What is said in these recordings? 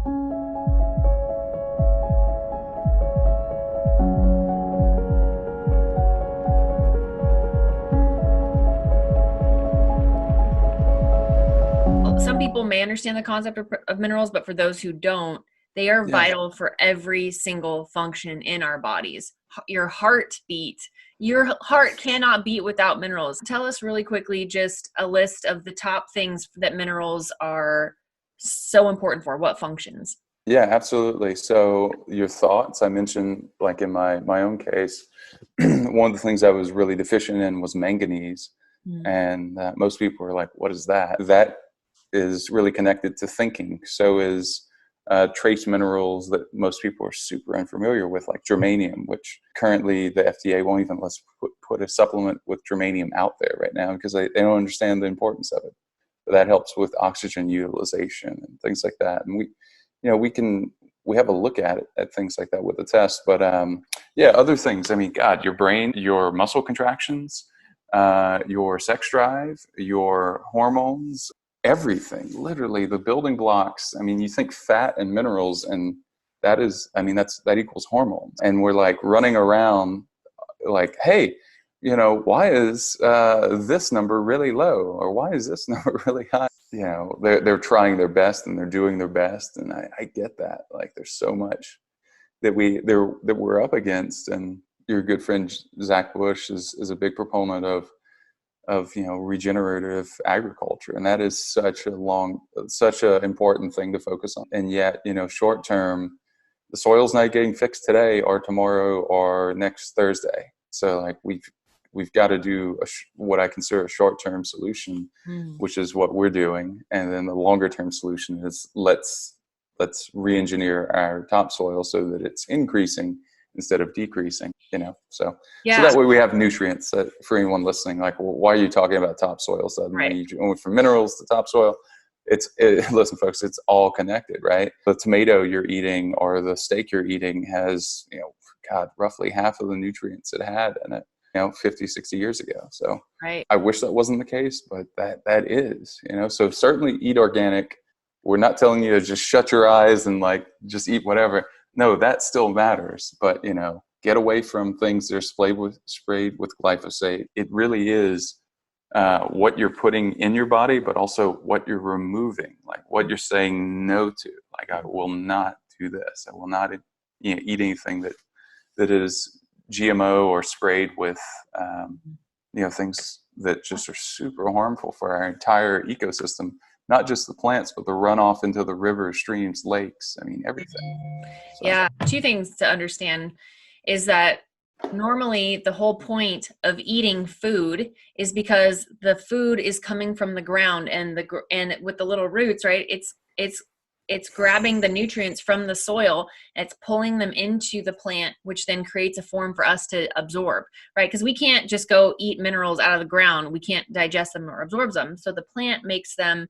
Some people may understand the concept of minerals, but for those who don't, they are Yeah. vital for every single function in our bodies. Your heartbeat, your heart cannot beat without minerals. Tell us really quickly just a list of the top things that minerals are so important for. What functions? Yeah, absolutely. So your thoughts, I mentioned like in my own case, one of the things I was really deficient in was manganese. Mm. And most people are like, what is that? That is really connected to thinking. So is trace minerals that most people are super unfamiliar with, like germanium, which currently the FDA won't even let us put a supplement with germanium out there right now because they don't understand the importance of it. But that helps with oxygen utilization and things like that. And we have a look at it at things like that with the test. But yeah, other things. I mean, God, your brain, your muscle contractions, your sex drive, your hormones, everything, literally the building blocks. I mean, you think fat and minerals, and that equals hormones. And we're like running around like, hey, why is this number really low, or why is this number really high? They're trying their best and they're doing their best, and I get that. Like, there's so much that we're up against, and your good friend Zach Bush is a big proponent of regenerative agriculture, and that is such a important thing to focus on. And yet, short term, the soil's not getting fixed today or tomorrow or next Thursday. So like we've got to do what I consider a short-term solution, which is what we're doing. And then the longer-term solution is let's re-engineer our topsoil so that it's increasing instead of decreasing, so Yeah, that way we have nutrients. For anyone listening, like, well, why are you talking about topsoil suddenly? right. You went from minerals to topsoil. Listen, folks, it's all connected, right? The tomato you're eating or the steak you're eating has, God, roughly half of the nutrients it had in it, 50, 60 years ago. So Right. I wish that wasn't the case, but that is, so certainly eat organic. We're not telling you to just shut your eyes and like just eat whatever. No, that still matters, but get away from things that are sprayed with glyphosate. It really is what you're putting in your body, but also what you're removing, like what you're saying no to. Like, I will not do this. I will not eat anything that is GMO or sprayed with things that just are super harmful for our entire ecosystem. Not just the plants, but the runoff into the rivers, streams, lakes. I mean, everything. So. Yeah, two things to understand is that normally the whole point of eating food is because the food is coming from the ground, and with the little roots, right? It's grabbing the nutrients from the soil and it's pulling them into the plant, which then creates a form for us to absorb, right? Because we can't just go eat minerals out of the ground. We can't digest them or absorb them. So the plant makes them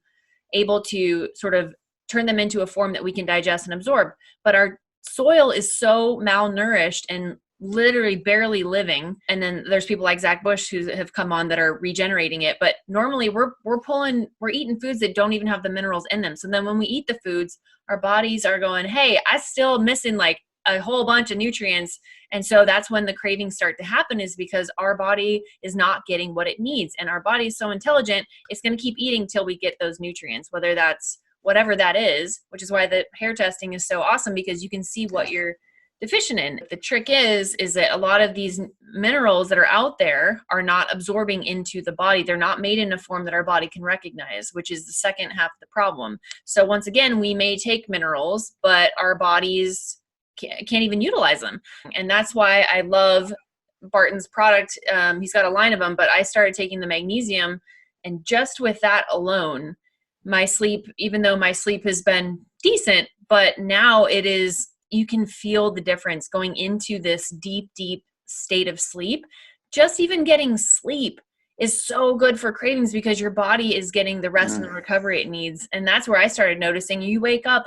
able to sort of turn them into a form that we can digest and absorb. But our soil is so malnourished and literally barely living. And then there's people like Zach Bush who have come on that are regenerating it. But normally we're eating foods that don't even have the minerals in them. So then when we eat the foods, our bodies are going, hey, I'm still missing like a whole bunch of nutrients. And so that's when the cravings start to happen, is because our body is not getting what it needs. And our body is so intelligent, it's going to keep eating till we get those nutrients, whether that's whatever that is, which is why the hair testing is so awesome, because you can see what you're deficient in. The trick is that a lot of these minerals that are out there are not absorbing into the body. They're not made in a form that our body can recognize, which is the second half of the problem. So once again, we may take minerals, but our bodies can't even utilize them. And that's why I love Barton's product. He's got a line of them, but I started taking the magnesium, and just with that alone, my sleep, even though my sleep has been decent, but now it is, you can feel the difference going into this deep, deep state of sleep. Just even getting sleep is so good for cravings, because your body is getting the rest and the recovery it needs. And that's where I started noticing, you wake up,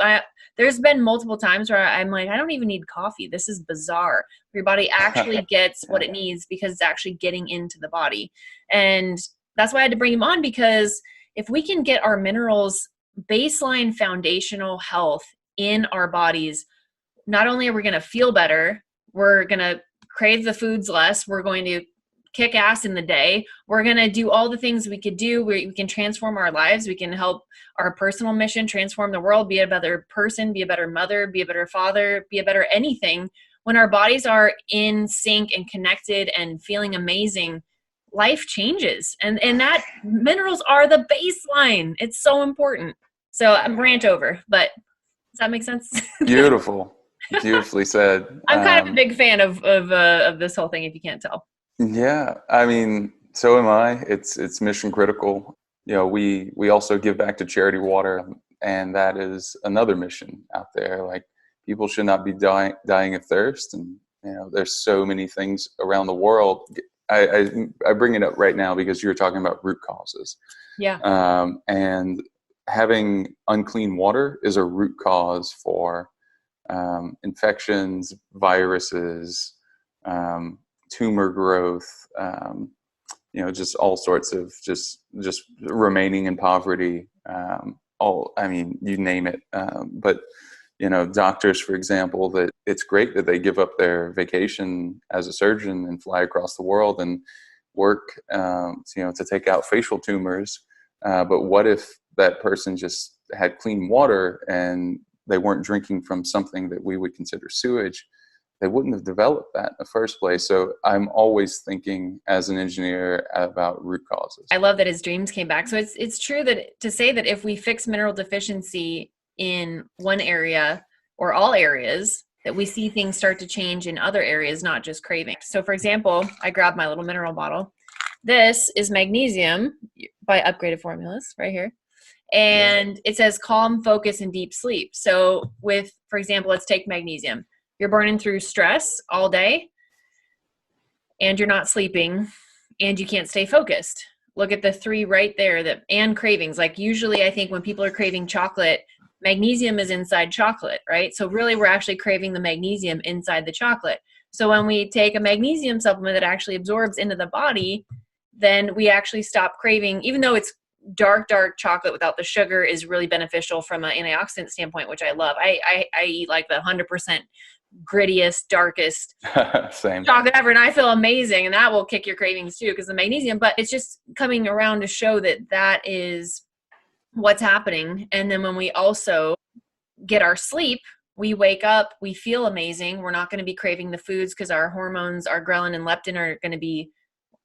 there's been multiple times where I'm like, I don't even need coffee. This is bizarre. Your body actually gets what it needs because it's actually getting into the body. And that's why I had to bring him on, because if we can get our minerals baseline foundational health in our bodies, not only are we going to feel better, we're going to crave the foods less, we're going to kick ass in the day, we're going to do all the things we could do. We can transform our lives, we can help our personal mission transform the world, be a better person, be a better mother, be a better father, be a better anything. When our bodies are in sync and connected and feeling amazing, life changes. And that minerals are the baseline. It's so important. So I'm rant over, but does that make sense? Beautiful. Beautifully said. I'm kind of a big fan of this whole thing, if you can't tell. Yeah, I mean, so am I. It's mission critical. You know, we also give back to charity water, and that is another mission out there. Like, people should not be dying of thirst, and you know, there's so many things around the world. I bring it up right now because you were talking about root causes. Yeah. And having unclean water is a root cause for infections, viruses, tumor growth, you know, just all sorts of just remaining in poverty. I mean, you name it. But you know, doctors, for example, that it's great that they give up their vacation as a surgeon and fly across the world and work, you know, to take out facial tumors. But what if that person just had clean water and they weren't drinking from something that we would consider sewage? They wouldn't have developed that in the first place. So I'm always thinking as an engineer about root causes. I love that his dreams came back. So it's true that to say that if we fix mineral deficiency in one area or all areas, that we see things start to change in other areas, not just craving. So for example, I grabbed my little mineral bottle. This is magnesium by Upgraded Formulas right here. And it says calm, focus, and deep sleep. So with, for example, let's take magnesium. You're burning through stress all day and you're not sleeping and you can't stay focused. Look at the three right there, and cravings. Like, usually I think when people are craving chocolate, magnesium is inside chocolate, right? So really we're actually craving the magnesium inside the chocolate. So when we take a magnesium supplement that actually absorbs into the body, then we actually stop craving, even though it's dark chocolate without the sugar is really beneficial from an antioxidant standpoint, which I love. I eat like the 100% grittiest, darkest Same chocolate ever, and I feel amazing, and that will kick your cravings too because the magnesium. But it's just coming around to show that is what's happening. And then when we also get our sleep, we wake up, we feel amazing. We're not going to be craving the foods because our hormones, our ghrelin and leptin, are going to be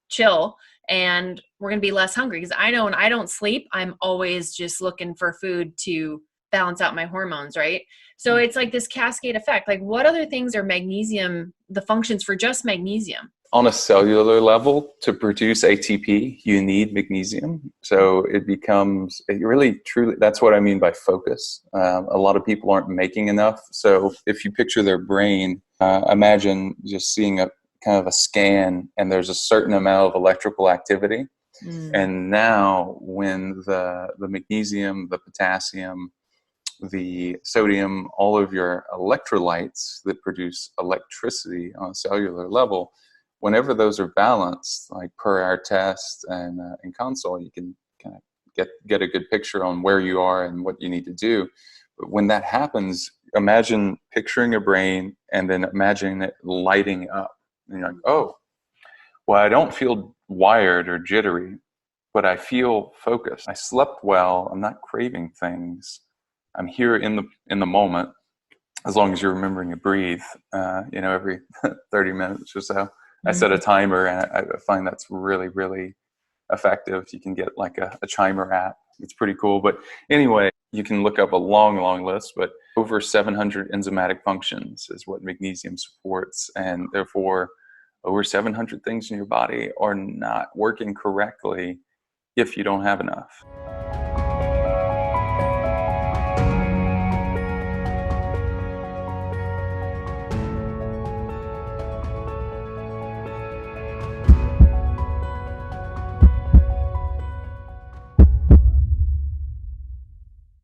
chill, and we're going to be less hungry. Because I know when I don't sleep, I'm always just looking for food to balance out my hormones, right? So it's like this cascade effect. Like, what other things are magnesium, the functions for just magnesium? On a cellular level, to produce ATP, you need magnesium. So it really, truly, that's what I mean by focus. A lot of people aren't making enough. So if you picture their brain, imagine just seeing a kind of a scan, and there's a certain amount of electrical activity. And now when the magnesium, the potassium, the sodium, all of your electrolytes that produce electricity on a cellular level, whenever those are balanced, like per our test and in console, you can kind of get a good picture on where you are and what you need to do. But when that happens, imagine picturing a brain and then imagining it lighting up. And you're like, oh, well, I don't feel wired or jittery, but I feel focused. I slept well. I'm not craving things. I'm here in the moment, as long as you're remembering to breathe, you know, every 30 minutes or so. I set a timer, and I find that's really, really effective. You can get like a chimer app. It's pretty cool. But anyway, you can look up a long, long list, but over 700 enzymatic functions is what magnesium supports. And therefore, over 700 things in your body are not working correctly if you don't have enough.